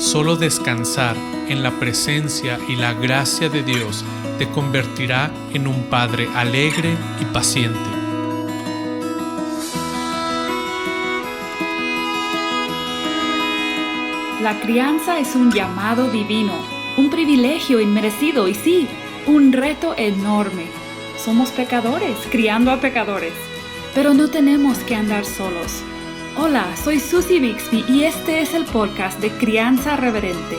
Solo descansar en la presencia y la gracia de Dios te convertirá en un padre alegre y paciente. La crianza es un llamado divino, un privilegio inmerecido y sí, un reto enorme. Somos pecadores, criando a pecadores, pero no tenemos que andar solos. Hola, soy Susie Bixby y este es el podcast de Crianza Reverente.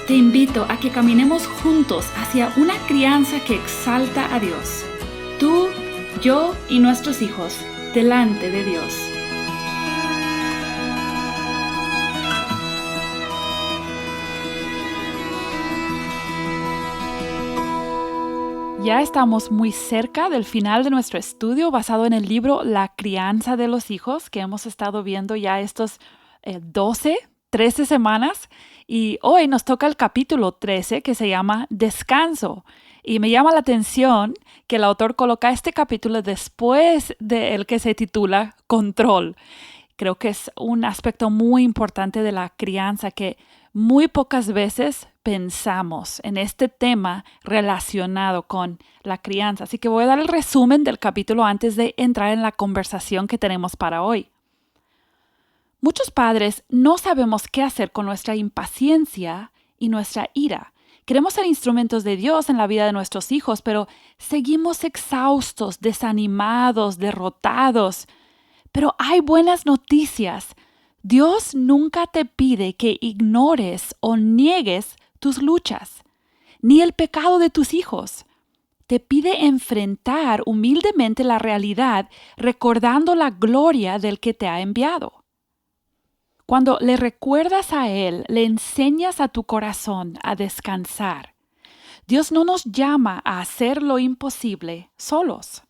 Te invito a que caminemos juntos hacia una crianza que exalta a Dios. Tú, yo y nuestros hijos, delante de Dios. Ya estamos muy cerca del final de nuestro estudio basado en el libro La crianza de los hijos, que hemos estado viendo ya estos 13 semanas. Y hoy nos toca el capítulo 13 que se llama Descanso. Y me llama la atención que el autor coloca este capítulo después del que se titula Control. Creo que es un aspecto muy importante de la crianza que muy pocas veces pensamos en este tema relacionado con la crianza. Así que voy a dar el resumen del capítulo antes de entrar en la conversación que tenemos para hoy. Muchos padres no sabemos qué hacer con nuestra impaciencia y nuestra ira. Queremos ser instrumentos de Dios en la vida de nuestros hijos, pero seguimos exhaustos, desanimados, derrotados. Pero hay buenas noticias. Dios nunca te pide que ignores o niegues tus luchas, ni el pecado de tus hijos. Te pide enfrentar humildemente la realidad, recordando la gloria del que te ha enviado. Cuando le recuerdas a Él, le enseñas a tu corazón a descansar. Dios no nos llama a hacer lo imposible solos.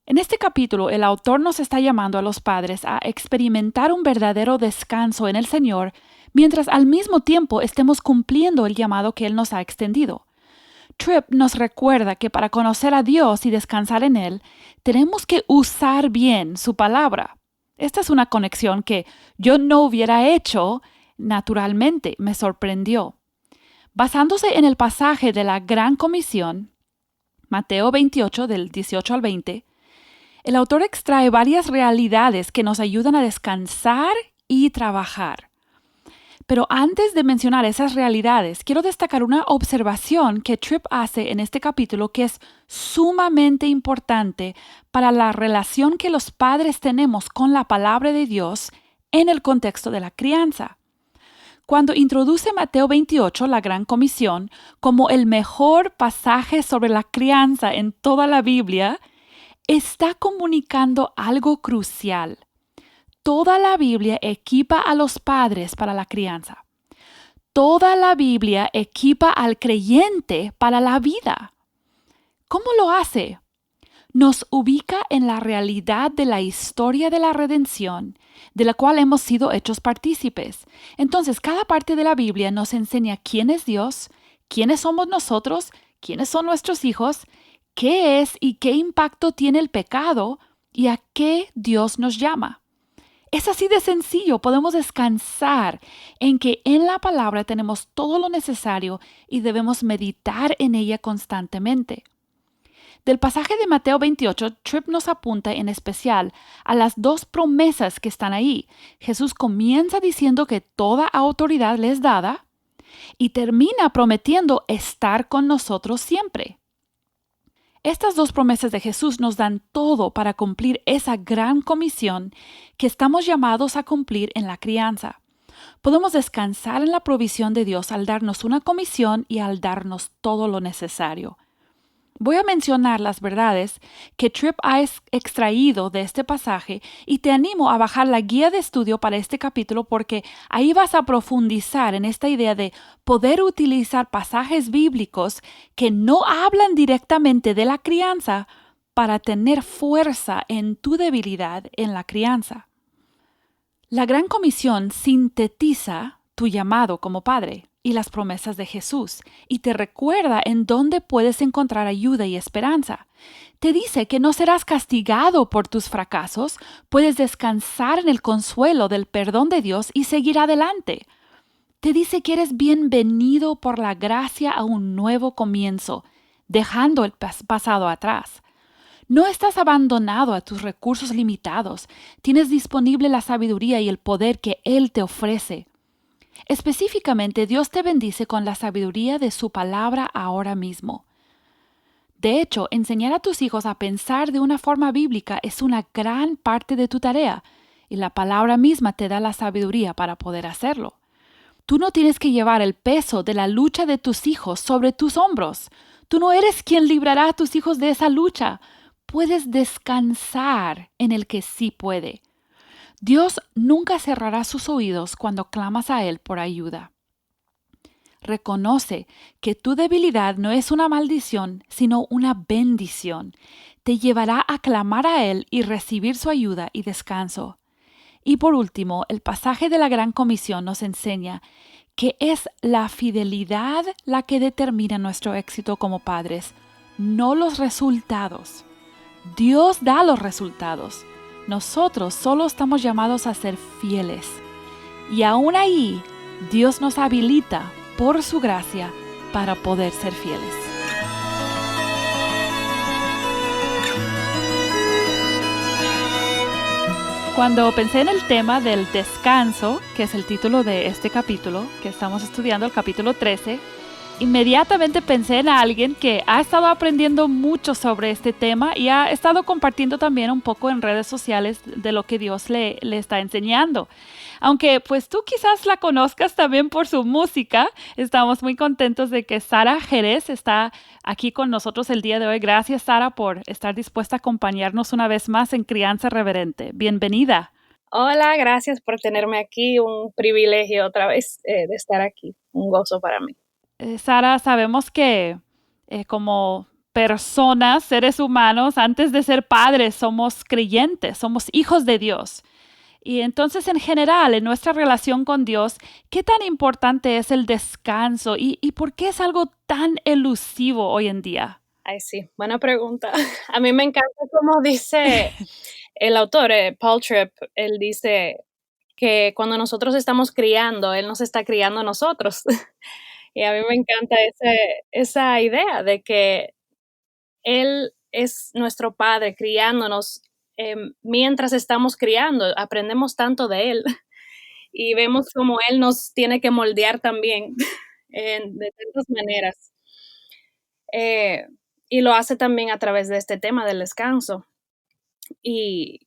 En este capítulo, el autor nos está llamando a los padres a experimentar un verdadero descanso en el Señor, mientras al mismo tiempo estemos cumpliendo el llamado que Él nos ha extendido. Tripp nos recuerda que para conocer a Dios y descansar en Él, tenemos que usar bien su palabra. Esta es una conexión que yo no hubiera hecho naturalmente, me sorprendió. Basándose en el pasaje de la Gran Comisión, Mateo 28, del 18 al 20, el autor extrae varias realidades que nos ayudan a descansar y trabajar. Pero antes de mencionar esas realidades, quiero destacar una observación que Tripp hace en este capítulo que es sumamente importante para la relación que los padres tenemos con la palabra de Dios en el contexto de la crianza. Cuando introduce Mateo 28, la Gran Comisión, como el mejor pasaje sobre la crianza en toda la Biblia, está comunicando algo crucial. Toda la Biblia equipa a los padres para la crianza. Toda la Biblia equipa al creyente para la vida. ¿Cómo lo hace? Nos ubica en la realidad de la historia de la redención, de la cual hemos sido hechos partícipes. Entonces, cada parte de la Biblia nos enseña quién es Dios, quiénes somos nosotros, quiénes son nuestros hijos, qué es y qué impacto tiene el pecado y a qué Dios nos llama. Es así de sencillo, podemos descansar en que en la palabra tenemos todo lo necesario y debemos meditar en ella constantemente. Del pasaje de Mateo 28, Tripp nos apunta en especial a las dos promesas que están ahí. Jesús comienza diciendo que toda autoridad le es dada y termina prometiendo estar con nosotros siempre. Estas dos promesas de Jesús nos dan todo para cumplir esa gran comisión que estamos llamados a cumplir en la crianza. Podemos descansar en la provisión de Dios al darnos una comisión y al darnos todo lo necesario. Voy a mencionar las verdades que Tripp ha extraído de este pasaje y te animo a bajar la guía de estudio para este capítulo porque ahí vas a profundizar en esta idea de poder utilizar pasajes bíblicos que no hablan directamente de la crianza para tener fuerza en tu debilidad en la crianza. La Gran Comisión sintetiza tu llamado como padre y las promesas de Jesús, y te recuerda en dónde puedes encontrar ayuda y esperanza. Te dice que no serás castigado por tus fracasos, puedes descansar en el consuelo del perdón de Dios y seguir adelante. Te dice que eres bienvenido por la gracia a un nuevo comienzo, dejando el pasado atrás. No estás abandonado a tus recursos limitados. Tienes disponible la sabiduría y el poder que Él te ofrece. Específicamente, Dios te bendice con la sabiduría de su palabra ahora mismo. De hecho, enseñar a tus hijos a pensar de una forma bíblica es una gran parte de tu tarea, y la palabra misma te da la sabiduría para poder hacerlo. Tú no tienes que llevar el peso de la lucha de tus hijos sobre tus hombros. Tú no eres quien librará a tus hijos de esa lucha. Puedes descansar en el que sí puede. Dios nunca cerrará sus oídos cuando clamas a Él por ayuda. Reconoce que tu debilidad no es una maldición, sino una bendición. Te llevará a clamar a Él y recibir su ayuda y descanso. Y por último, el pasaje de la Gran Comisión nos enseña que es la fidelidad la que determina nuestro éxito como padres, no los resultados. Dios da los resultados. Nosotros solo estamos llamados a ser fieles. Y aún ahí, Dios nos habilita por su gracia para poder ser fieles. Cuando pensé en el tema del descanso, que es el título de este capítulo, que estamos estudiando, el capítulo 13, inmediatamente pensé en alguien que ha estado aprendiendo mucho sobre este tema y ha estado compartiendo también un poco en redes sociales de lo que Dios le está enseñando. Aunque pues tú quizás la conozcas también por su música, estamos muy contentos de que Sara Jerez está aquí con nosotros el día de hoy. Gracias, Sara, por estar dispuesta a acompañarnos una vez más en Crianza Reverente. Bienvenida. Hola, gracias por tenerme aquí. Un privilegio otra vez de estar aquí. Un gozo para mí. Sara, sabemos que como personas, seres humanos, antes de ser padres, somos creyentes, somos hijos de Dios. Y entonces, en general, en nuestra relación con Dios, ¿qué tan importante es el descanso y por qué es algo tan elusivo hoy en día? Ay, sí, buena pregunta. A mí me encanta como dice el autor, Paul Tripp. Él dice que cuando nosotros estamos criando, Él nos está criando a nosotros. Y a mí me encanta esa idea de que Él es nuestro Padre criándonos. Mientras estamos criando, aprendemos tanto de Él y vemos cómo Él nos tiene que moldear también de tantas maneras. Y lo hace también a través de este tema del descanso. Y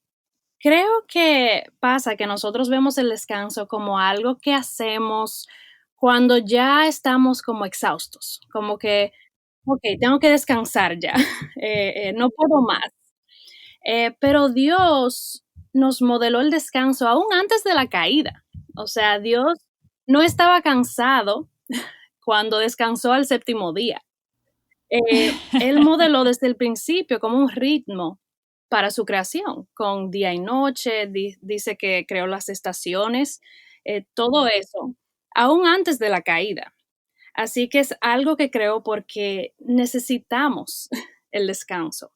creo que pasa que nosotros vemos el descanso como algo que hacemos cuando ya estamos como exhaustos, como que, ok, tengo que descansar ya, no puedo más. Pero Dios nos modeló el descanso aún antes de la caída. O sea, Dios no estaba cansado cuando descansó al séptimo día. Él modeló desde el principio como un ritmo para su creación, con día y noche, dice que creó las estaciones, todo eso, aún antes de la caída. Así que es algo que creó porque necesitamos el descanso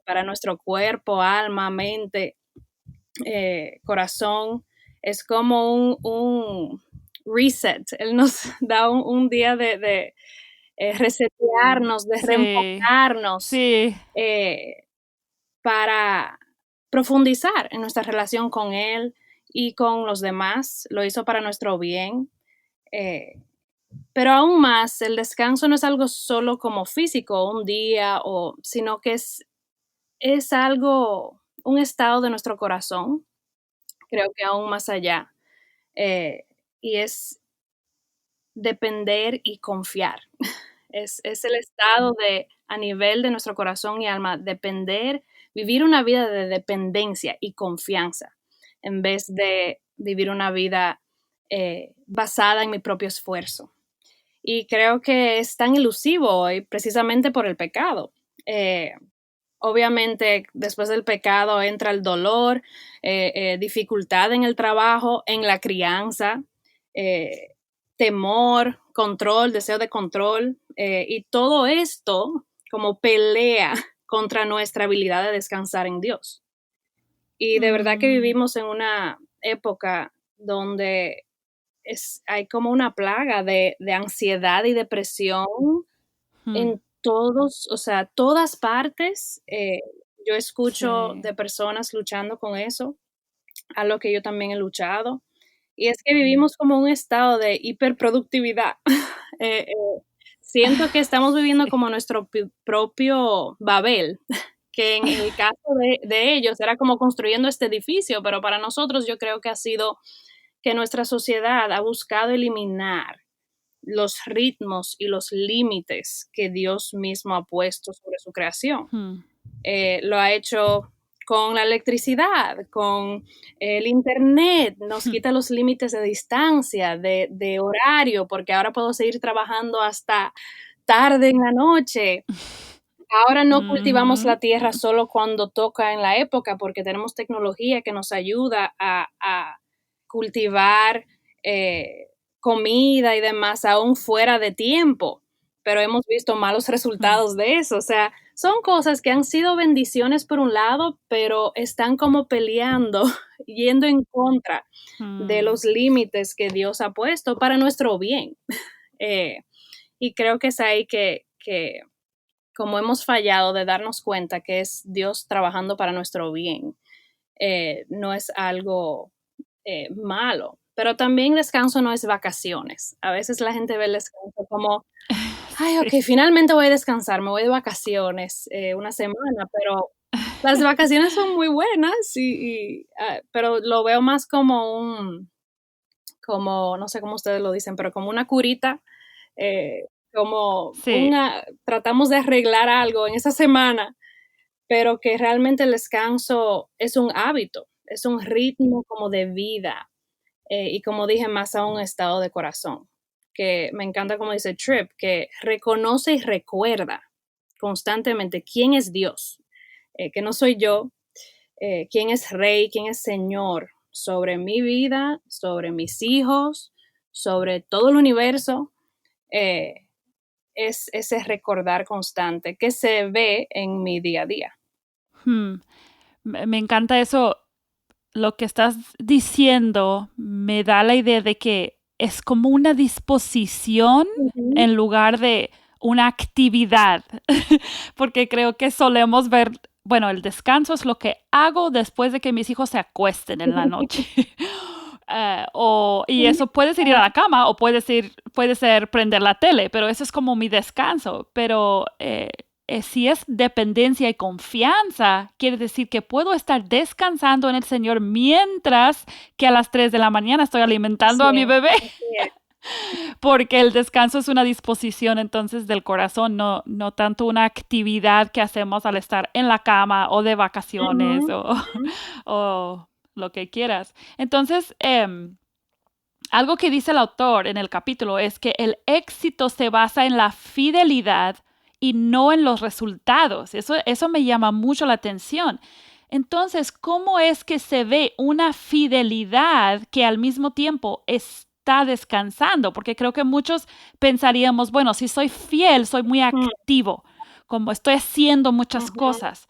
para nuestro cuerpo, alma, mente, corazón. Es como un reset. Él nos da un día de resetearnos, de Sí, reenfocarnos sí. para profundizar en nuestra relación con Él y con los demás. Lo hizo para nuestro bien. Eh, pero aún más, el descanso no es algo solo como físico, un día, sino que es algo, un estado de nuestro corazón, creo que aún más allá. Y es depender y confiar. Es el estado a nivel de nuestro corazón y alma, depender, vivir una vida de dependencia y confianza, en vez de vivir una vida basada en mi propio esfuerzo. Y creo que es tan elusivo hoy precisamente por el pecado. Obviamente, después del pecado entra el dolor, dificultad en el trabajo, en la crianza, temor, control, deseo de control, y todo esto como pelea contra nuestra habilidad de descansar en Dios. Y de verdad que vivimos en una época donde hay como una plaga de ansiedad y depresión Hmm. en todos, o sea, todas partes. Yo escucho Sí. de personas luchando con eso, a lo que yo también he luchado. Y es que vivimos como un estado de hiperproductividad. Eh, siento que estamos viviendo Sí. como nuestro propio Babel, que en el caso de ellos era como construyendo este edificio, pero para nosotros yo creo que ha sido que nuestra sociedad ha buscado eliminar los ritmos y los límites que Dios mismo ha puesto sobre su creación. Hmm. Lo ha hecho con la electricidad, con el internet, nos Hmm. quita los límites de distancia, de horario, porque ahora puedo seguir trabajando hasta tarde en la noche. Ahora no cultivamos Ujú. la tierra solo cuando toca en la época, porque tenemos tecnología que nos ayuda a cultivar comida y demás aún fuera de tiempo, pero hemos visto malos Hmm. resultados de eso. O sea, son cosas que han sido bendiciones por un lado, pero están como peleando, yendo en contra de Hmm. los límites que Dios ha puesto para nuestro bien. Eh, y creo que es ahí que como hemos fallado de darnos cuenta que es Dios trabajando para nuestro bien, no es algo malo. Pero también descanso no es vacaciones. A veces la gente ve el descanso como, ay, ok, Sí. finalmente voy a descansar, me voy de vacaciones una semana, pero las vacaciones son muy buenas, pero lo veo más como como, no sé cómo ustedes lo dicen, pero como una curita, como Sí. tratamos de arreglar algo en esa semana, pero que realmente el descanso es un hábito, es un ritmo como de vida, y como dije, más a un estado de corazón, que me encanta como dice Tripp, que reconoce y recuerda constantemente quién es Dios, que no soy yo, quién es rey, quién es señor sobre mi vida, sobre mis hijos, sobre todo el universo. eh, es ese recordar constante que se ve en mi día a día. Hmm. Me encanta eso. Lo que estás diciendo me da la idea de que es como una disposición Ujú, en lugar de una actividad, porque creo que solemos ver, bueno, el descanso es lo que hago después de que mis hijos se acuesten en la noche. Y eso puede ser ir a la cama o puede ser prender la tele, pero eso es como mi descanso. Pero si es dependencia y confianza, quiere decir que puedo estar descansando en el Señor mientras que a las 3 de la mañana estoy alimentando sí, a mi bebé, así es. porque el descanso es una disposición entonces del corazón, no tanto una actividad que hacemos al estar en la cama o de Ujú, vacaciones ujú. o lo que quieras. Entonces, algo que dice el autor en el capítulo es que el éxito se basa en la fidelidad y no en los resultados. Eso me llama mucho la atención. Entonces, ¿cómo es que se ve una fidelidad que al mismo tiempo está descansando? Porque creo que muchos pensaríamos, bueno, si soy fiel, soy muy Mm, activo, como estoy haciendo muchas ujú. cosas.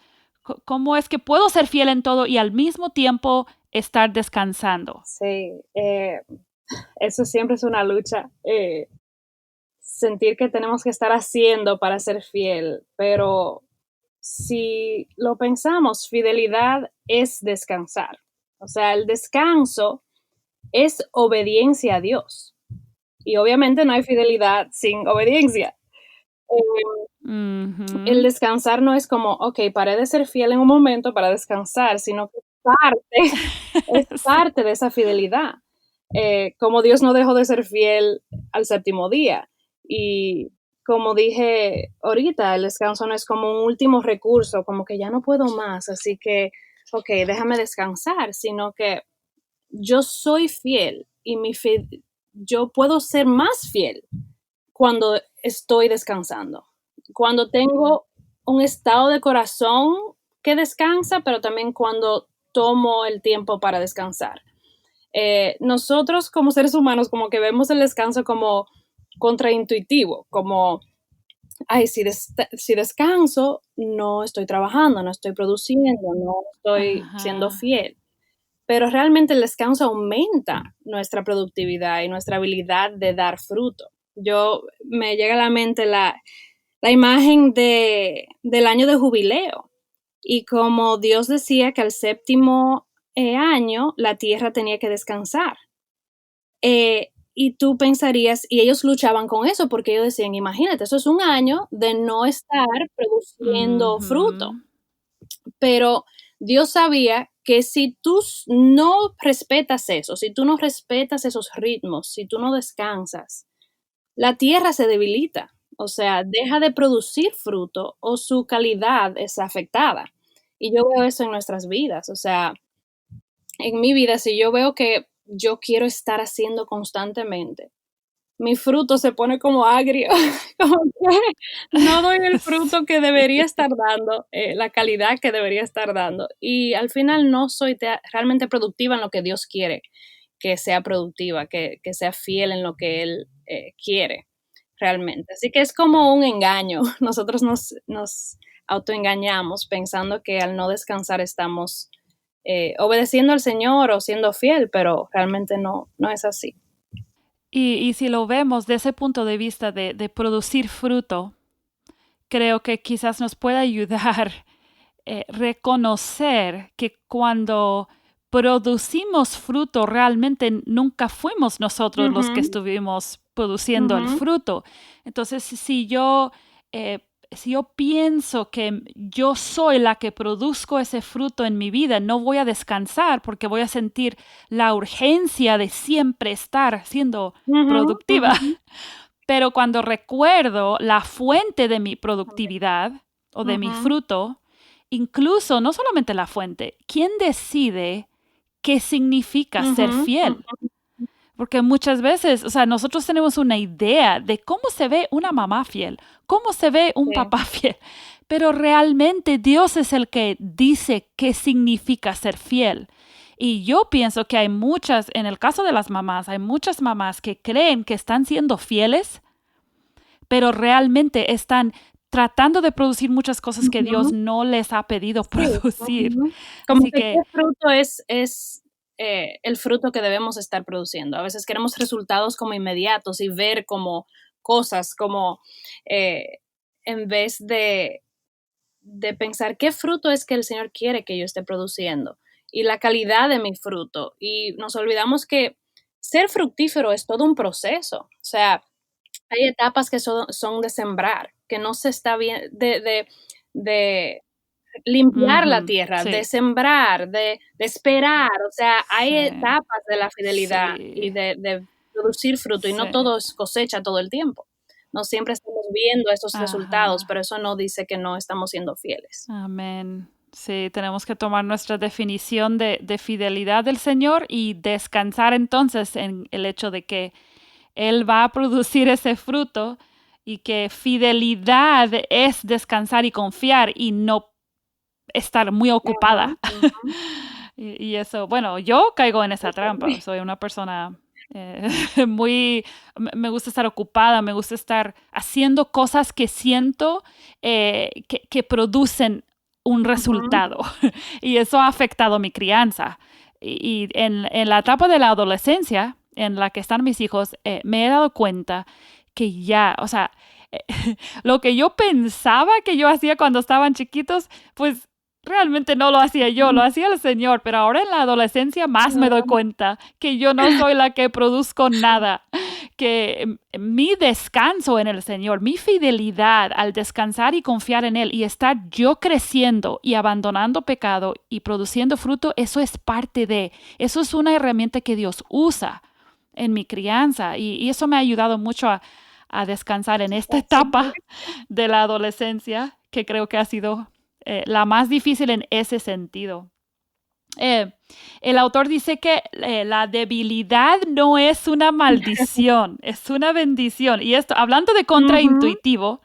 ¿Cómo es que puedo ser fiel en todo y al mismo tiempo estar descansando? Sí, eso siempre es una lucha, sentir que tenemos que estar haciendo para ser fiel, pero si lo pensamos, fidelidad es descansar. O sea, el descanso es obediencia a Dios. Y obviamente no hay fidelidad sin obediencia. El Ujú. descansar no es como, ok, paré de ser fiel en un momento para descansar, sino que es Sí. parte de esa fidelidad. Como Dios no dejó de ser fiel al séptimo día. Y como dije ahorita, el descanso no es como un último recurso, como que ya no puedo más, así que, ok, déjame descansar, sino que yo soy fiel y yo puedo ser más fiel cuando estoy descansando, cuando tengo un estado de corazón que descansa, pero también cuando tomo el tiempo para descansar. Nosotros como seres humanos como que vemos el descanso como contraintuitivo, como, ay, si descanso, no estoy trabajando, no estoy produciendo, no estoy siendo Ajá. fiel. pero realmente el descanso aumenta nuestra productividad y nuestra habilidad de dar fruto. Me llega a la mente la imagen del año de jubileo, y como Dios decía que al séptimo año la tierra tenía que descansar. Y tú pensarías, y ellos luchaban con eso porque ellos decían, imagínate, eso es un año de no estar produciendo fruto. Pero Dios sabía que si tú no respetas eso, si tú no respetas esos ritmos, si tú no descansas, la tierra se debilita, o sea, deja de producir fruto o su calidad es afectada. Y yo veo eso en nuestras vidas, o sea, en mi vida, si yo veo que yo quiero estar haciendo constantemente, mi fruto se pone como agrio, como que no doy el fruto que debería estar dando, la calidad que debería estar dando. Y al final no soy realmente productiva en lo que Dios quiere que sea productiva, que sea fiel en lo que Él quiere realmente. Así que es como un engaño. Nosotros nos autoengañamos pensando que al no descansar estamos obedeciendo al Señor o siendo fiel, pero realmente no es así. Y si lo vemos desde ese punto de vista de producir fruto, creo que quizás nos pueda ayudar reconocer que cuando producimos fruto, realmente nunca fuimos nosotros los que estuvimos produciendo el fruto. Entonces, si yo pienso que yo soy la que produzco ese fruto en mi vida, no voy a descansar porque voy a sentir la urgencia de siempre estar siendo productiva. Pero cuando recuerdo la fuente de mi productividad o de mi fruto, incluso no solamente la fuente, ¿quién decide qué significa ser fiel? Porque muchas veces, o sea, nosotros tenemos una idea de cómo se ve una mamá fiel, cómo se ve un papá fiel, pero realmente Dios es el que dice qué significa ser fiel. Y yo pienso que hay muchas, en el caso de las mamás, hay muchas mamás que creen que están siendo fieles, pero realmente están tratando de producir muchas cosas que Dios no les ha pedido producir. Como que ¿qué fruto es el fruto que debemos estar produciendo? A veces queremos resultados como inmediatos y ver como cosas como en vez de pensar qué fruto es que el Señor quiere que yo esté produciendo y la calidad de mi fruto. Y nos olvidamos que ser fructífero es todo un proceso. O sea, hay etapas que son de sembrar, que no se está bien, de limpiar la tierra, de sembrar, de esperar. O sea, hay etapas de la fidelidad y de producir fruto y no todo es cosecha todo el tiempo. No siempre estamos viendo esos resultados, pero eso no dice que no estamos siendo fieles. Amén. Sí, tenemos que tomar nuestra definición de fidelidad del Señor y descansar entonces en el hecho de que Él va a producir ese fruto y que fidelidad es descansar y confiar y no estar muy ocupada. Y eso, bueno, yo caigo en esa trampa. Soy una persona me gusta estar ocupada, me gusta estar haciendo cosas que siento que producen un resultado. Y eso ha afectado mi crianza. Y en la etapa de la adolescencia, en la que están mis hijos, me he dado cuenta que ya, o sea, lo que yo pensaba que yo hacía cuando estaban chiquitos, pues realmente no lo hacía yo, lo hacía el Señor, pero ahora en la adolescencia más me doy cuenta que yo no soy la que produzco nada, que mi descanso en el Señor, mi fidelidad al descansar y confiar en Él y estar yo creciendo y abandonando pecado y produciendo fruto, eso es parte eso es una herramienta que Dios usa en mi crianza y eso me ha ayudado mucho a descansar en esta etapa de la adolescencia, que creo que ha sido la más difícil en ese sentido. El autor dice que la debilidad no es una maldición, es una bendición. Y esto, hablando de contraintuitivo,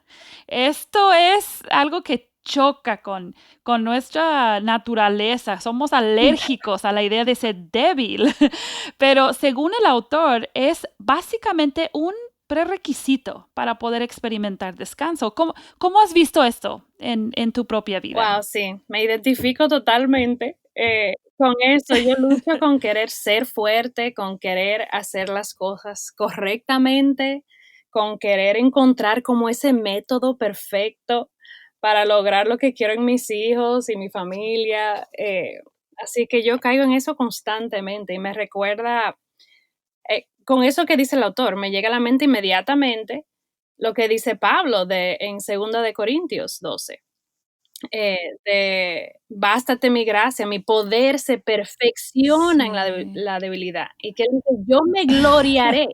esto es algo que choca con nuestra naturaleza. Somos alérgicos a la idea de ser débil. Pero según el autor, es básicamente un prerequisito para poder experimentar descanso. ¿Cómo has visto esto en tu propia vida? Wow, sí, me identifico totalmente. con eso, yo lucho con querer ser fuerte, con querer hacer las cosas correctamente, con querer encontrar como ese método perfecto para lograr lo que quiero en mis hijos y mi familia. Así que yo caigo en eso constantemente y me recuerda, con eso que dice el autor, me llega a la mente inmediatamente lo que dice Pablo en 2 Corintios 12. Bástate mi gracia, mi poder se perfecciona en Sí. la debilidad. Y que él dice, yo me gloriaré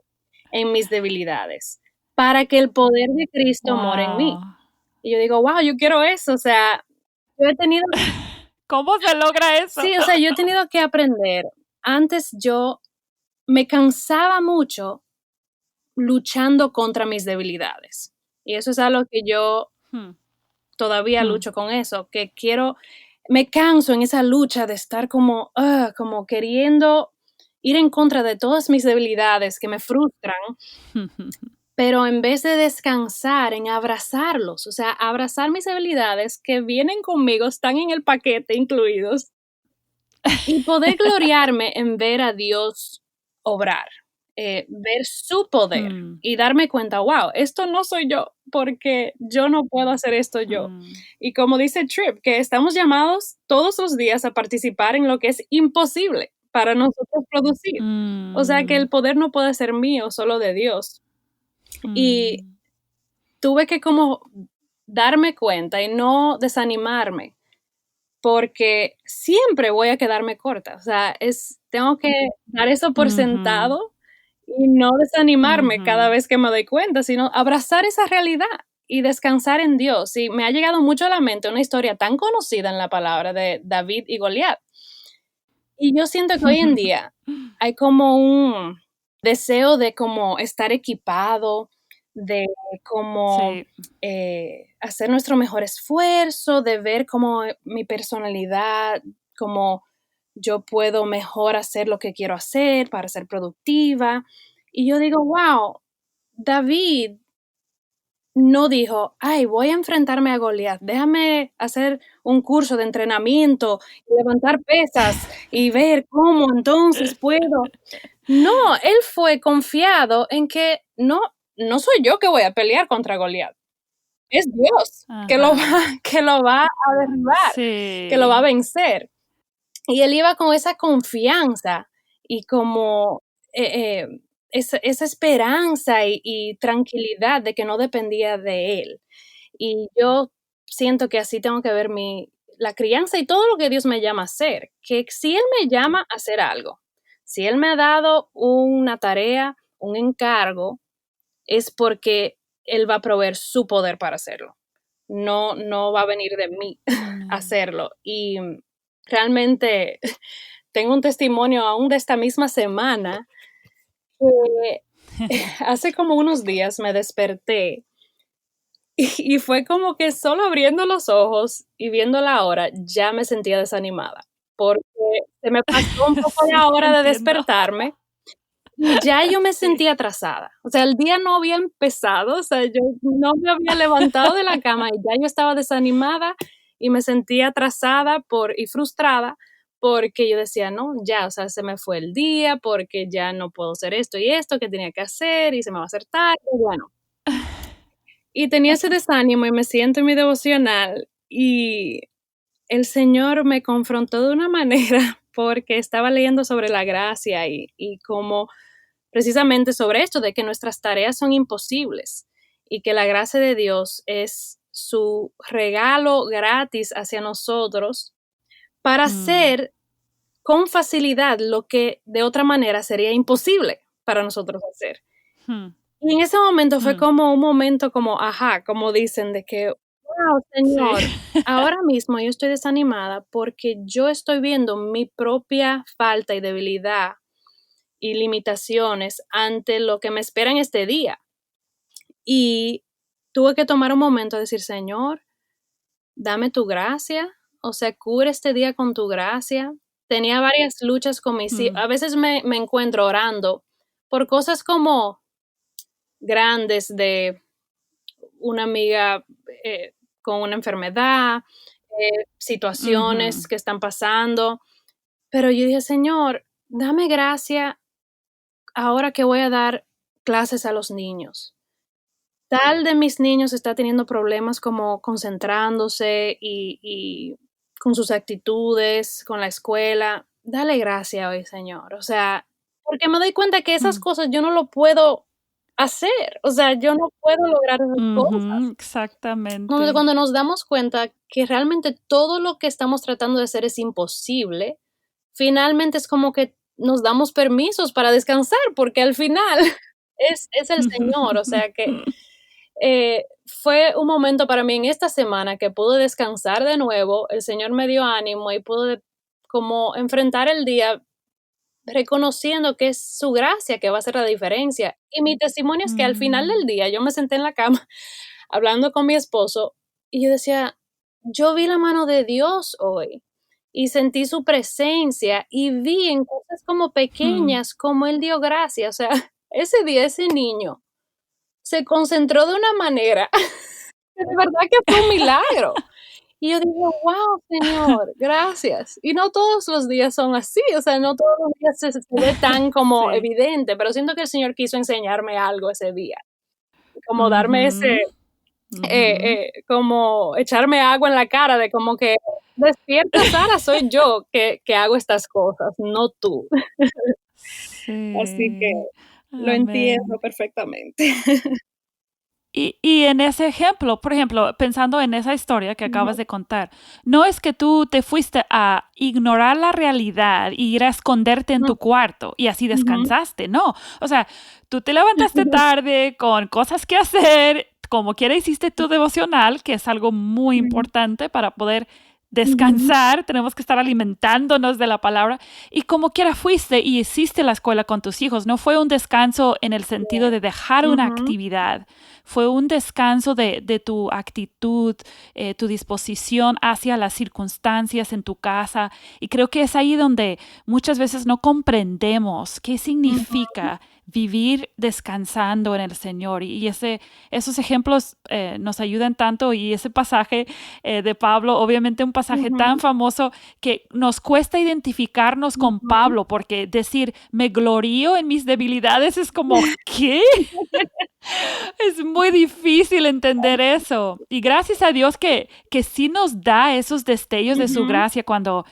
en mis debilidades para que el poder de Cristo more en mí. Wow. Y yo digo, wow, yo quiero eso. O sea, yo he tenido, ¿Cómo se logra eso? sí, o sea, yo he tenido que aprender. Antes yo me cansaba mucho luchando contra mis debilidades. Y eso es algo que yo Hmm. todavía lucho con eso, que me canso en esa lucha de estar como queriendo ir en contra de todas mis debilidades que me frustran, pero en vez de descansar en abrazarlos, o sea, abrazar mis debilidades que vienen conmigo, están en el paquete incluidos, y poder gloriarme en ver a Dios obrar, ver su poder Mm, y darme cuenta, wow, esto no soy yo, porque yo no puedo hacer esto yo. mm, Y como dice Tripp, que estamos llamados todos los días a participar en lo que es imposible para nosotros producir. O sea que el mm, poder no puede ser mío, solo de Dios. Y mm, tuve que como darme cuenta y no desanimarme porque siempre voy a quedarme corta. O sea, tengo que dar eso por ujú, sentado y no desanimarme cada ujú, vez que me doy cuenta, sino abrazar esa realidad y descansar en Dios. Y me ha llegado mucho a la mente una historia tan conocida en la palabra de David y Goliat. Y yo siento que hoy en día hay como un deseo de como estar equipado, de como Sí. hacer nuestro mejor esfuerzo, de ver como mi personalidad, como yo puedo mejor hacer lo que quiero hacer para ser productiva. Y yo digo, wow, David no dijo, ay, voy a enfrentarme a Goliat, déjame hacer un curso de entrenamiento, levantar pesas y ver cómo entonces puedo. No, él fue confiado en que no soy yo que voy a pelear contra Goliat, es Dios que lo va, Ajá. que lo va a derribar, que lo va a Sí. vencer. Y él iba con esa confianza y como esa esperanza y tranquilidad de que no dependía de él. Y yo siento que así tengo que ver la crianza y todo lo que Dios me llama a hacer, que si Él me llama a hacer algo, si Él me ha dado una tarea, un encargo, es porque Él va a proveer su poder para hacerlo. No va a venir de mí Mm. hacerlo. Y realmente tengo un testimonio aún de esta misma semana que hace como unos días me desperté y fue como que solo abriendo los ojos y viendo la hora ya me sentía desanimada, porque se me pasó un poco la Sí, hora de entiendo. despertarme y ya yo me Sí. sentía atrasada. O sea, el día no había empezado, o sea, yo no me había levantado de la cama y ya yo estaba desanimada y me sentía atrasada y frustrada porque yo decía, no, ya, o sea, se me fue el día porque ya no puedo hacer esto y esto que tenía que hacer y se me va a hacer tarde, bueno. Y tenía ese desánimo y me siento en mi devocional y el Señor me confrontó de una manera porque estaba leyendo sobre la gracia y cómo precisamente sobre esto de que nuestras tareas son imposibles y que la gracia de Dios es su regalo gratis hacia nosotros para Mm, hacer con facilidad lo que de otra manera sería imposible para nosotros hacer. mm, Y en ese momento fue mm. como un momento como, ajá, como dicen, de que, wow, Sí. Señor, ahora mismo yo estoy desanimada porque yo estoy viendo mi propia falta y debilidad y limitaciones ante lo que me espera en este día. Y tuve que tomar un momento a decir, Señor, dame tu gracia, o sea, cubre este día con tu gracia. Tenía varias luchas con mis hijos. Mm, A veces me encuentro orando por cosas como grandes de una amiga con una enfermedad, situaciones ujú. que están pasando. Pero yo dije, Señor, dame gracia ahora que voy a dar clases a los niños. Tal de mis niños está teniendo problemas como concentrándose y con sus actitudes, con la escuela. Dale gracia hoy, Señor. O sea, porque me doy cuenta que esas Mm. cosas yo no lo puedo hacer. O sea, yo no puedo lograr esas Ujú, cosas. Entonces, exactamente. cuando nos damos cuenta que realmente todo lo que estamos tratando de hacer es imposible, finalmente es como que nos damos permisos para descansar, porque al final es el Señor. O sea que fue un momento para mí en esta semana que pude descansar de nuevo, el Señor me dio ánimo y pude como enfrentar el día reconociendo que es su gracia que va a hacer la diferencia. Y mi testimonio es que al final Mm, del día yo me senté en la cama hablando con mi esposo y yo decía, yo vi la mano de Dios hoy y sentí su presencia y vi en cosas como mm. pequeñas como Él dio gracia. O sea, ese día ese niño se concentró de una manera que de verdad que fue un milagro. Y yo digo: "Guau, Señor, gracias". Y no todos los días son así, o sea, no todos los días se ve tan como Sí. evidente, pero siento que el Señor quiso enseñarme algo ese día, como darme ese, Ujú, ujú. como echarme agua en la cara de como que: "Despierta, Sara, soy yo que hago estas cosas, no tú". Así que Sí. lo entiendo Amén. perfectamente. Y en ese ejemplo, por ejemplo, pensando en esa historia que acabas Ujú, de contar, no es que tú te fuiste a ignorar la realidad y ir a esconderte en ujú, tu cuarto y así ujú. descansaste, no. O sea, tú te levantaste tarde con cosas que hacer, como quiera hiciste tu devocional, que es algo muy Ujú, importante para poder ujú, descansar, tenemos que estar alimentándonos de la palabra y como quiera fuiste y hiciste la escuela con tus hijos, no fue un descanso en el sentido de dejar una ujú, actividad, fue un descanso de tu actitud, tu disposición hacia las circunstancias en tu casa. Y creo que es ahí donde muchas veces no comprendemos qué ujú, significa vivir descansando en el Señor. Y esos ejemplos nos ayudan tanto. Y ese pasaje de Pablo, obviamente un pasaje tan ujú. famoso que nos cuesta identificarnos con Ujú. Pablo, porque decir me glorío en mis debilidades es como, ¿qué? Es muy difícil entender eso. Y gracias a Dios que sí nos da esos destellos de su Ujú, gracia cuando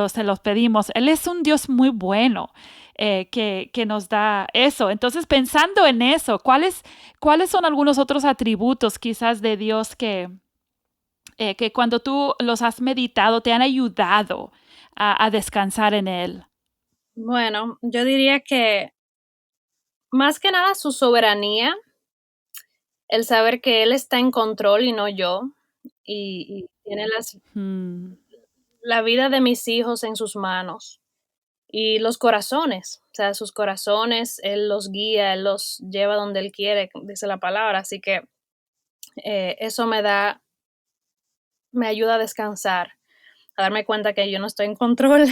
se los pedimos. Él es un Dios muy bueno que nos da eso. Entonces, pensando en eso, ¿cuáles son algunos otros atributos quizás de Dios que cuando tú los has meditado te han ayudado a descansar en Él? bueno, yo diría que más que nada su soberanía, el saber que él está en control y no yo, y tiene Mm, la vida de mis hijos en sus manos, y los corazones, o sea, sus corazones, él los guía, él los lleva donde él quiere, como dice la palabra, así que, eso me ayuda a descansar, a darme cuenta que yo no estoy en control,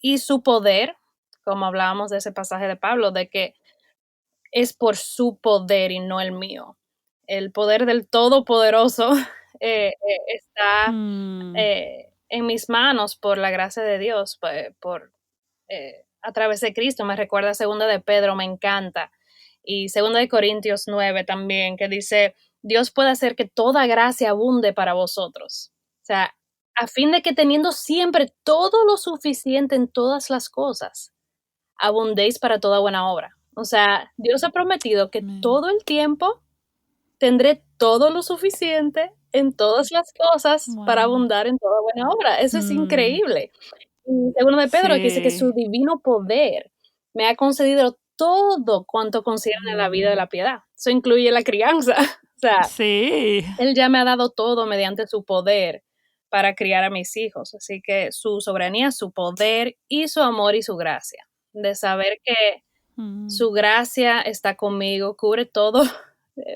y su poder, como hablábamos de ese pasaje de Pablo, de que es por su poder y no el mío. El poder del Todopoderoso está mm, en mis manos por la gracia de Dios, a través de Cristo. Me recuerda segunda de Pedro, me encanta. Y segunda de Corintios 9 también, que dice, Dios puede hacer que toda gracia abunde para vosotros. O sea, a fin de que teniendo siempre todo lo suficiente en todas las cosas, abundéis para toda buena obra. O sea, Dios ha prometido que amén. todo el tiempo tendré todo lo suficiente en todas las cosas para Wow. abundar en toda buena obra. Eso es Mm, increíble. Y segundo de Pedro, que dice que sí. su divino poder me ha concedido todo cuanto concierne a la vida de Mm, la piedad. Eso incluye la crianza. O sea, sí. Él ya me ha dado todo mediante su poder para criar a mis hijos. Así que su soberanía, su poder y su amor y su gracia. De saber que Mm, su gracia está conmigo, cubre todo,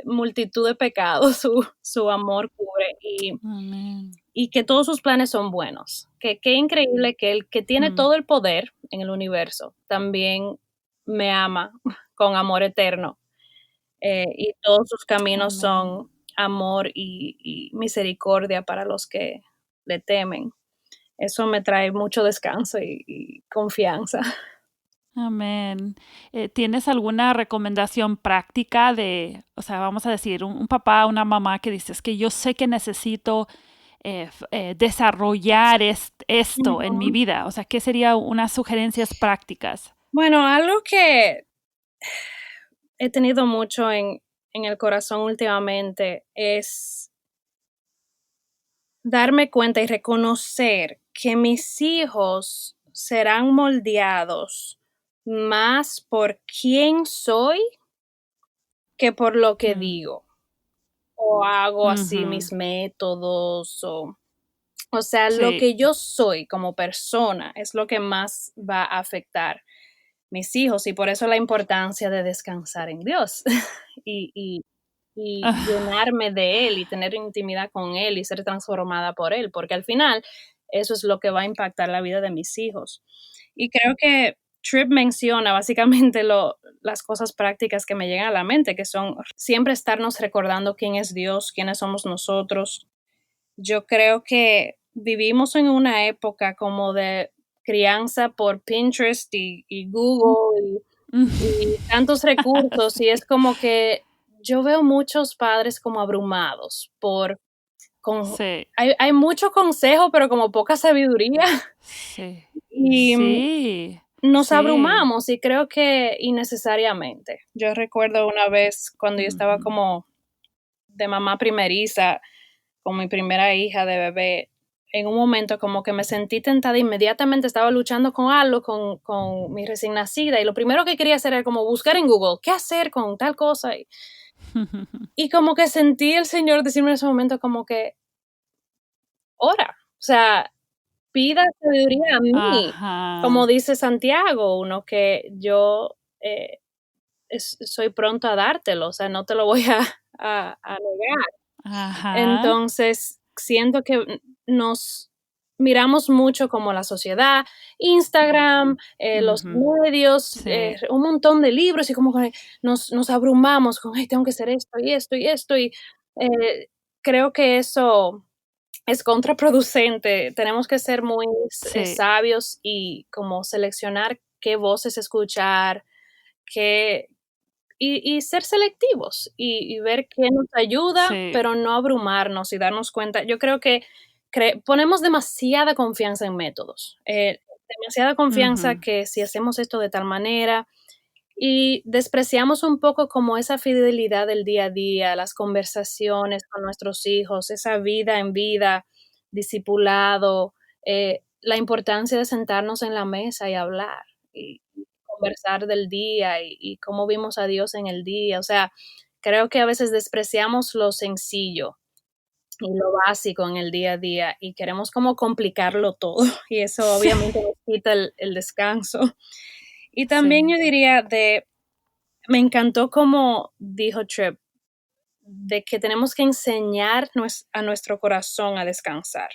multitud de pecados, su amor cubre amén. y que todos sus planes son buenos. Que qué increíble que el que tiene Mm, todo el poder en el universo también me ama con amor eterno, y todos sus caminos amén. son amor y misericordia para los que le temen. eso me trae mucho descanso y confianza. Amén. ¿Tienes alguna recomendación práctica o sea, vamos a decir, un papá, una mamá que dices que yo sé que necesito desarrollar esto en mi Ujú. vida? O sea, ¿qué serían unas sugerencias prácticas? Bueno, algo que he tenido mucho en el corazón últimamente es darme cuenta y reconocer que mis hijos serán moldeados más por quién soy que por lo que Mm, digo o hago así ujú, mis métodos o sea, lo sí. que yo soy como persona es lo que más va a afectar mis hijos y por eso la importancia de descansar en Dios y, y, y Ah, llenarme de Él y tener intimidad con Él y ser transformada por Él, porque al final eso es lo que va a impactar la vida de mis hijos. Y creo que Tripp menciona básicamente las cosas prácticas que me llegan a la mente, que son siempre estarnos recordando quién es Dios, quiénes somos nosotros. Yo creo que vivimos en una época como de crianza por Pinterest y Google y tantos recursos, y sí, es como que yo veo muchos padres como abrumados con sí, hay mucho consejo, pero como poca sabiduría, sí, y sí, nos sí. abrumamos, y creo que innecesariamente. Yo recuerdo una vez cuando yo estaba Ujú, como de mamá primeriza, con mi primera hija de bebé, en un momento como que me sentí tentada, inmediatamente estaba luchando con algo, con mi recién nacida, y lo primero que quería hacer era como buscar en Google, ¿qué hacer con tal cosa? Y como que sentí el Señor decirme en ese momento como que, ora, o sea, pida sabiduría a mí, como Ajá, dice Santiago, uno que yo soy pronto a dártelo, o sea, no te lo voy a negar. ajá. Entonces, siento que nos miramos mucho como la sociedad, Instagram, los Ujú, medios, sí, un montón de libros y como que nos abrumamos con, ay, tengo que hacer esto y esto y esto y creo que eso es contraproducente. Tenemos que ser muy sí, sabios y como seleccionar qué voces escuchar, qué, y ser selectivos y ver qué nos ayuda, sí. pero no abrumarnos y darnos cuenta. Yo creo que ponemos demasiada confianza en métodos, demasiada confianza Ujú, que si hacemos esto de tal manera y despreciamos un poco como esa fidelidad del día a día, las conversaciones con nuestros hijos, esa vida en vida, discipulado, la importancia de sentarnos en la mesa y hablar y conversar del día y cómo vimos a Dios en el día. O sea, creo que a veces despreciamos lo sencillo y lo básico en el día a día y queremos como complicarlo todo y eso sí, obviamente nos quita el descanso. Y también sí. yo diría me encantó como dijo Tripp, de que tenemos que enseñar a nuestro corazón a descansar.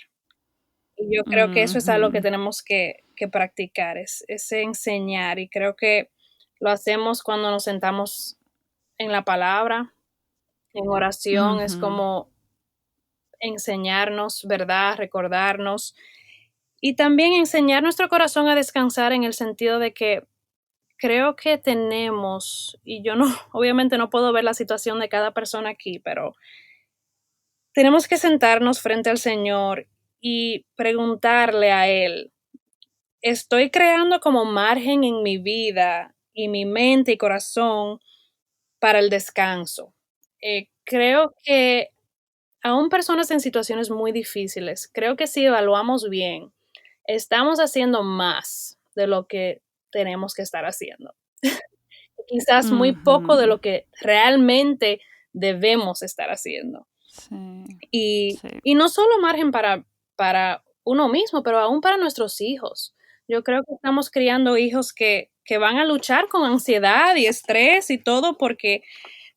Y yo creo que eso es algo que Ujú, tenemos que practicar, es ese enseñar, y creo que lo hacemos cuando nos sentamos en la palabra, en oración, es ujú, como enseñarnos, ¿verdad? Recordarnos, y también enseñar nuestro corazón a descansar en el sentido de que creo que tenemos, y yo no, obviamente no puedo ver la situación de cada persona aquí, pero tenemos que sentarnos frente al Señor y preguntarle a Él, ¿estoy creando como margen en mi vida y mi mente y corazón para el descanso? Creo que aún personas en situaciones muy difíciles, creo que si evaluamos bien, estamos haciendo más de lo que tenemos que estar haciendo. Quizás muy poco de ujú. lo que realmente debemos estar haciendo. Sí, Y, sí, y no solo margen para uno mismo, pero aún para nuestros hijos. Yo creo que estamos criando hijos que van a luchar con ansiedad y estrés y todo porque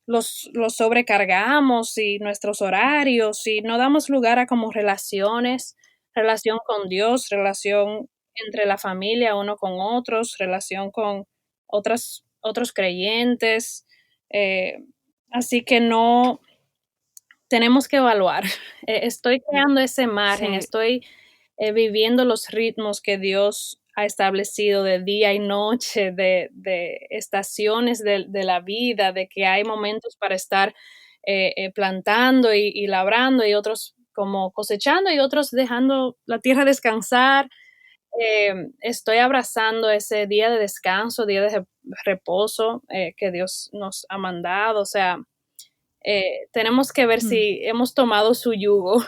los sobrecargamos y nuestros horarios y no damos lugar a como relaciones, relación con Dios, relación entre la familia, uno con otros, relación con otros creyentes. eh, Así que no, tenemos que evaluar. Estoy creando ese margen, sí, estoy viviendo los ritmos que Dios ha establecido de día y noche, de estaciones de la vida, de que hay momentos para estar plantando y labrando y otros como cosechando y otros dejando la tierra descansar. Estoy abrazando ese día de descanso, día de reposo que Dios nos ha mandado. O sea, tenemos que ver Mm, si hemos tomado su yugo,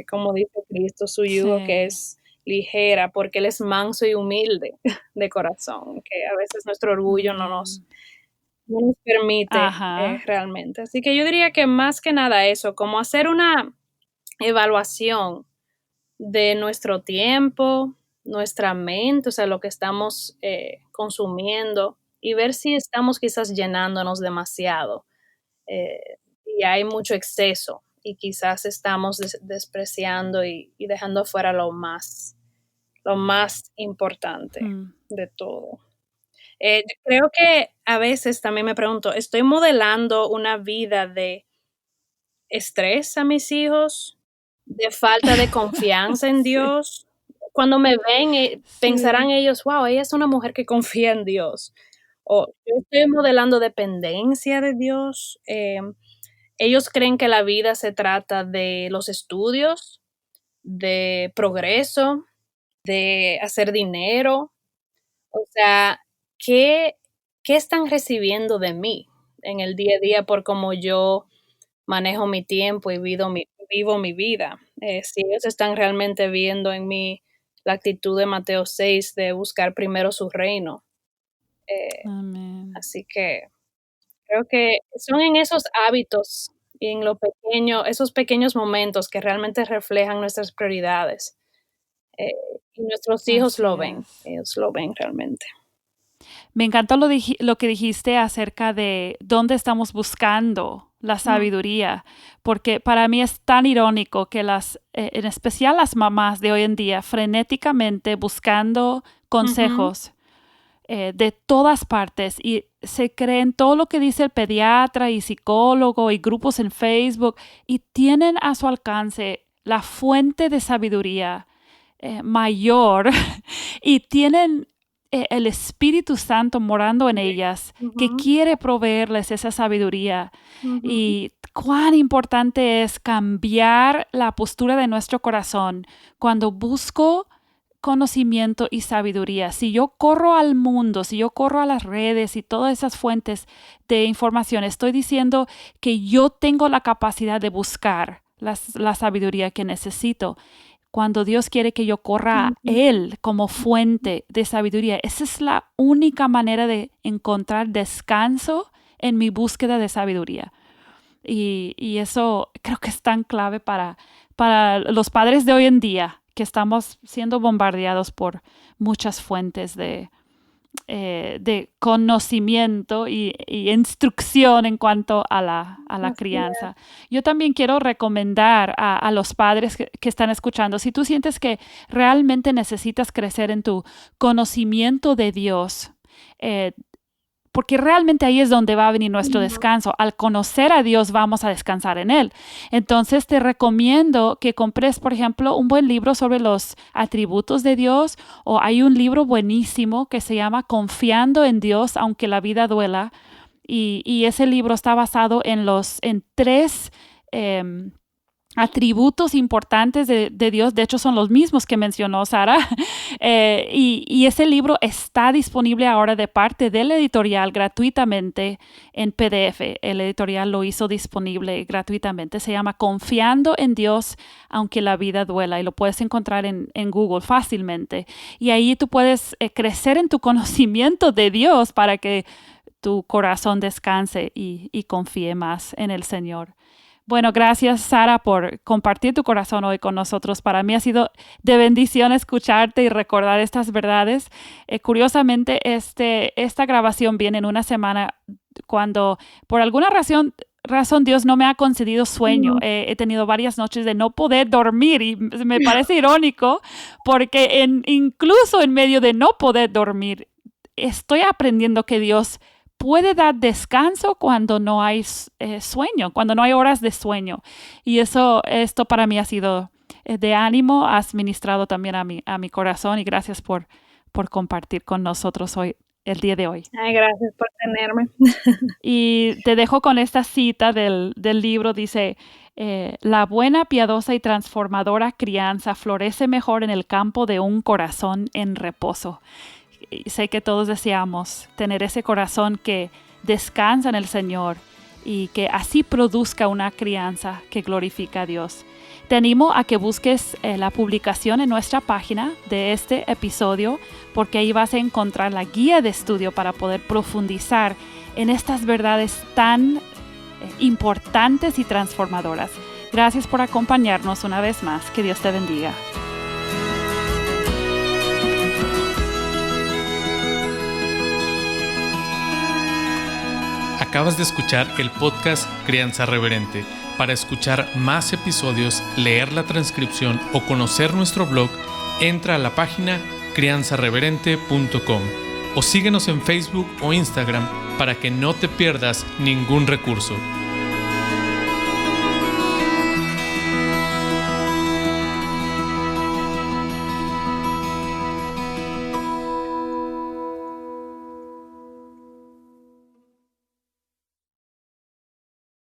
como dice Cristo, su yugo que sí. es ligera, porque Él es manso y humilde de corazón, que a veces nuestro orgullo Amén. no nos permite Ajá. realmente. Así que yo diría que más que nada eso, como hacer una evaluación de nuestro tiempo, nuestra mente, o sea, lo que estamos consumiendo y ver si estamos quizás llenándonos demasiado y hay mucho exceso y quizás estamos despreciando y dejando fuera lo más importante Mm. de todo. Creo que a veces también me pregunto, ¿estoy modelando una vida de estrés a mis hijos, de falta de confianza en Sí, Dios? Cuando me ven, pensarán sí. ellos, wow, ella es una mujer que confía en Dios. O yo estoy modelando dependencia de Dios. Ellos creen que la vida se trata de los estudios, de progreso, de hacer dinero. O sea, ¿qué, qué están recibiendo de mí en el día a día por cómo yo manejo mi tiempo y vivo mi vida? Si ellos están realmente viendo en mí la actitud de Mateo 6 de buscar primero su reino. Eh, Amén. Así que creo que son en esos hábitos y en lo pequeño, esos pequeños momentos que realmente reflejan nuestras prioridades. Eh, y nuestros hijos Así lo ven, es. ellos lo ven realmente. Me encantó lo que dijiste acerca de dónde estamos buscando la Mm, sabiduría, porque para mí es tan irónico que en especial las mamás de hoy en día, frenéticamente buscando ujú, consejos de todas partes y se creen todo lo que dice el pediatra y psicólogo y grupos en Facebook y tienen a su alcance la fuente de sabiduría mayor y tienen el Espíritu Santo morando en sí, ellas, que ujú, quiere proveerles esa sabiduría. ujú, Y cuán importante es cambiar la postura de nuestro corazón cuando busco conocimiento y sabiduría. Si yo corro al mundo, si yo corro a las redes y todas esas fuentes de información, estoy diciendo que yo tengo la capacidad de buscar la sabiduría que necesito cuando Dios quiere que yo corra a ujú. Él como fuente de sabiduría. Esa es la única manera de encontrar descanso en mi búsqueda de sabiduría. Y eso creo que es tan clave para los padres de hoy en día, que estamos siendo bombardeados por muchas fuentes de conocimiento y instrucción en cuanto a la Así crianza. Yo también quiero recomendar a los padres que están escuchando, si tú sientes que realmente necesitas crecer en tu conocimiento de Dios, eh, porque realmente ahí es donde va a venir nuestro ujú, descanso. Al conocer a Dios vamos a descansar en Él. Entonces te recomiendo que compres, por ejemplo, un buen libro sobre los atributos de Dios o hay un libro buenísimo que se llama Confiando en Dios aunque la vida duela y ese libro está basado en tres eh, atributos importantes de Dios, de hecho son los mismos que mencionó Sara, y ese libro está disponible ahora de parte del editorial gratuitamente en PDF. El editorial lo hizo disponible gratuitamente. Se llama Confiando en Dios, aunque la vida duela, y lo puedes encontrar en Google fácilmente. Y ahí tú puedes crecer en tu conocimiento de Dios para que tu corazón descanse y confíe más en el Señor. Bueno, gracias Sara por compartir tu corazón hoy con nosotros. Para mí ha sido de bendición escucharte y recordar estas verdades. Curiosamente, esta grabación viene en una semana cuando por alguna razón Dios no me ha concedido sueño. ujú. He tenido varias noches de no poder dormir y me parece irónico porque incluso en medio de no poder dormir, estoy aprendiendo que Dios puede dar descanso cuando no hay sueño, cuando no hay horas de sueño. Y esto para mí ha sido de ánimo has ministrado también a mi corazón y gracias por compartir con nosotros hoy, el día de hoy. Ay, gracias por tenerme. Y te dejo con esta cita del libro, dice, la buena, piadosa y transformadora crianza florece mejor en el campo de un corazón en reposo. Y sé que todos deseamos tener ese corazón que descansa en el Señor y que así produzca una crianza que glorifica a Dios. Te animo a que busques la publicación en nuestra página de este episodio, porque ahí vas a encontrar la guía de estudio para poder profundizar en estas verdades tan importantes y transformadoras. Gracias por acompañarnos una vez más. Que Dios te bendiga. Acabas de escuchar el podcast Crianza Reverente. Para escuchar más episodios, leer la transcripción o conocer nuestro blog, entra a la página crianzareverente.com o síguenos en Facebook o Instagram para que no te pierdas ningún recurso.